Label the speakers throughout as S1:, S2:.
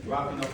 S1: Wrapping up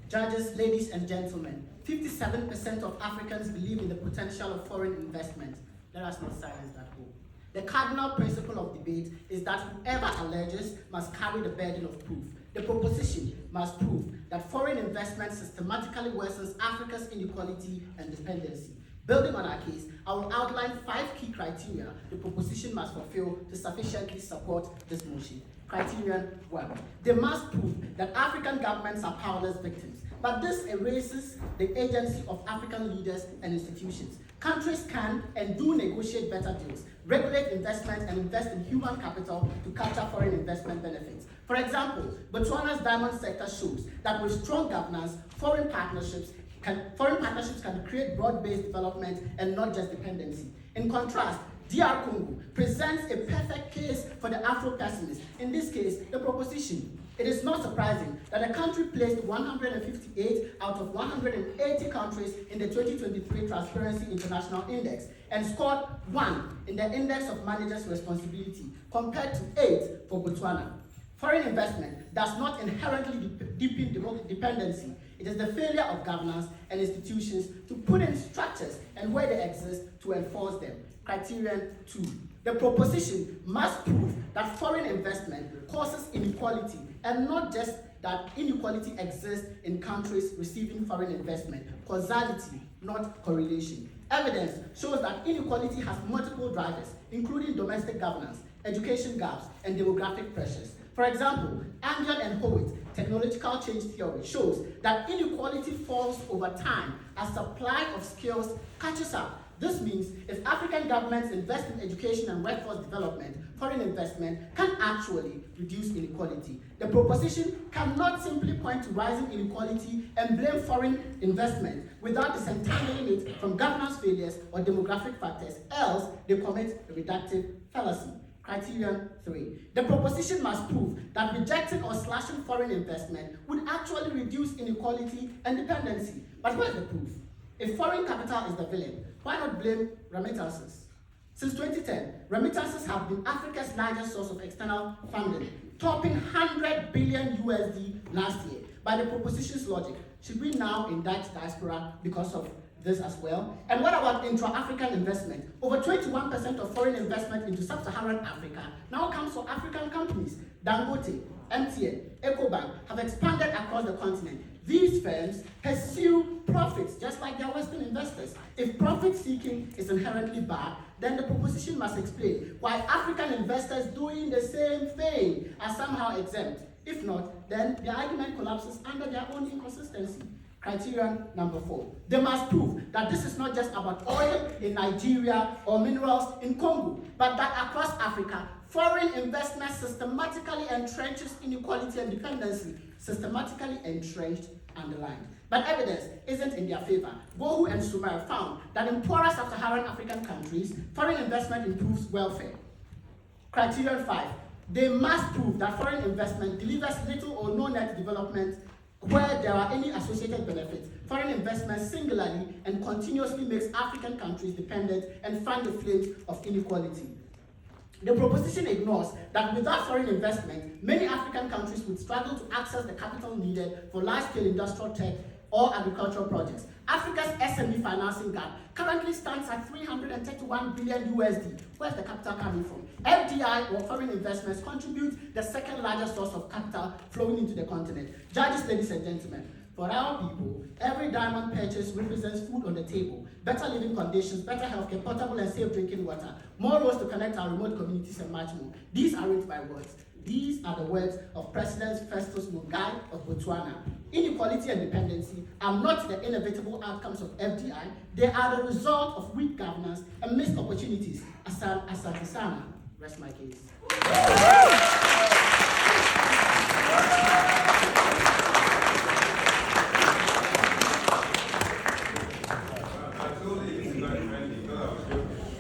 S2: Judges, ladies and gentlemen, 57% of Africans believe in the potential of foreign investment. Let us not silence that hope. The cardinal principle of debate is that whoever alleges must carry the burden of proof. The proposition must prove that foreign investment systematically worsens Africa's inequality and dependency. Building on our case, I will outline 5 key criteria the proposition must fulfill to sufficiently support this motion. Criterion 1. They must prove that African governments are powerless victims, but this erases the agency of African leaders and institutions. Countries can and do negotiate better deals, regulate investment, and invest in human capital to capture foreign investment benefits. For example, Botswana's diamond sector shows that with strong governance, foreign partnerships can create broad-based development and not just dependency. In contrast, DR Congo presents a perfect case for the Afro-pessimist. In this case, the proposition. It is not surprising that a country placed 158 out of 180 countries in the 2023 Transparency International Index and scored 1 in the Index of Managers' Responsibility, compared to 8 for Botswana. Foreign investment does not inherently deepen dependency. It is the failure of governance and institutions to put in structures and where they exist to enforce them. Criterion 2. The proposition must prove that foreign investment causes inequality and not just that inequality exists in countries receiving foreign investment. Causality, not correlation. Evidence shows that inequality has multiple drivers, including domestic governance, education gaps, and demographic pressures. For example, Angion and Howitt technological change theory shows that inequality falls over time as supply of skills catches up. This means if African governments invest in education and workforce development, foreign investment can actually reduce inequality. The proposition cannot simply point to rising inequality and blame foreign investment without disentangling it from governance failures or demographic factors, else they commit a reductive fallacy. Criterion 3. The proposition must prove that rejecting or slashing foreign investment would actually reduce inequality and dependency. But where's the proof? If foreign capital is the villain, why not blame remittances? Since 2010, remittances have been Africa's largest source of external funding, topping 100 billion USD last year. By the proposition's logic, should we now indict diaspora because of this as well? And what about intra-African investment? Over 21% of foreign investment into sub-Saharan Africa now comes from African companies. Dangote, MTN, EcoBank have expanded across the continent. These firms pursue profits just like their Western investors. If profit seeking is inherently bad, then the proposition must explain why African investors doing the same thing are somehow exempt. If not, then the argument collapses under their own inconsistency. Criterion number 4. They must prove that this is not just about oil in Nigeria or minerals in Congo, but that across Africa, foreign investment systematically entrenches inequality and dependency, systematically entrenched, underlined. But evidence isn't in their favor. Bohu and Sumer found that in poorer sub-Saharan African countries, foreign investment improves welfare. Criterion 5. They must prove that foreign investment delivers little or no net development where there are any associated benefits. Foreign investment singularly and continuously makes African countries dependent and fan the flames of inequality. The proposition ignores that without foreign investment, many African countries would struggle to access the capital needed for large-scale industrial tech or agricultural projects. Africa's SME financing gap currently stands at 331 billion USD. Where's the capital coming from? FDI or foreign investments contribute the second largest source of capital flowing into the continent. Judges, ladies and gentlemen, for our people, every diamond purchase represents food on the table, better living conditions, better healthcare, portable and safe drinking water, more roads to connect our remote communities, and much more. These aren't my words. These are the words of President Festus Mogae of Botswana. Inequality and dependency are not the inevitable outcomes of FDI. They are the result of weak governance and missed opportunities. Asante. Rest my case.
S1: friendly, because I was joking.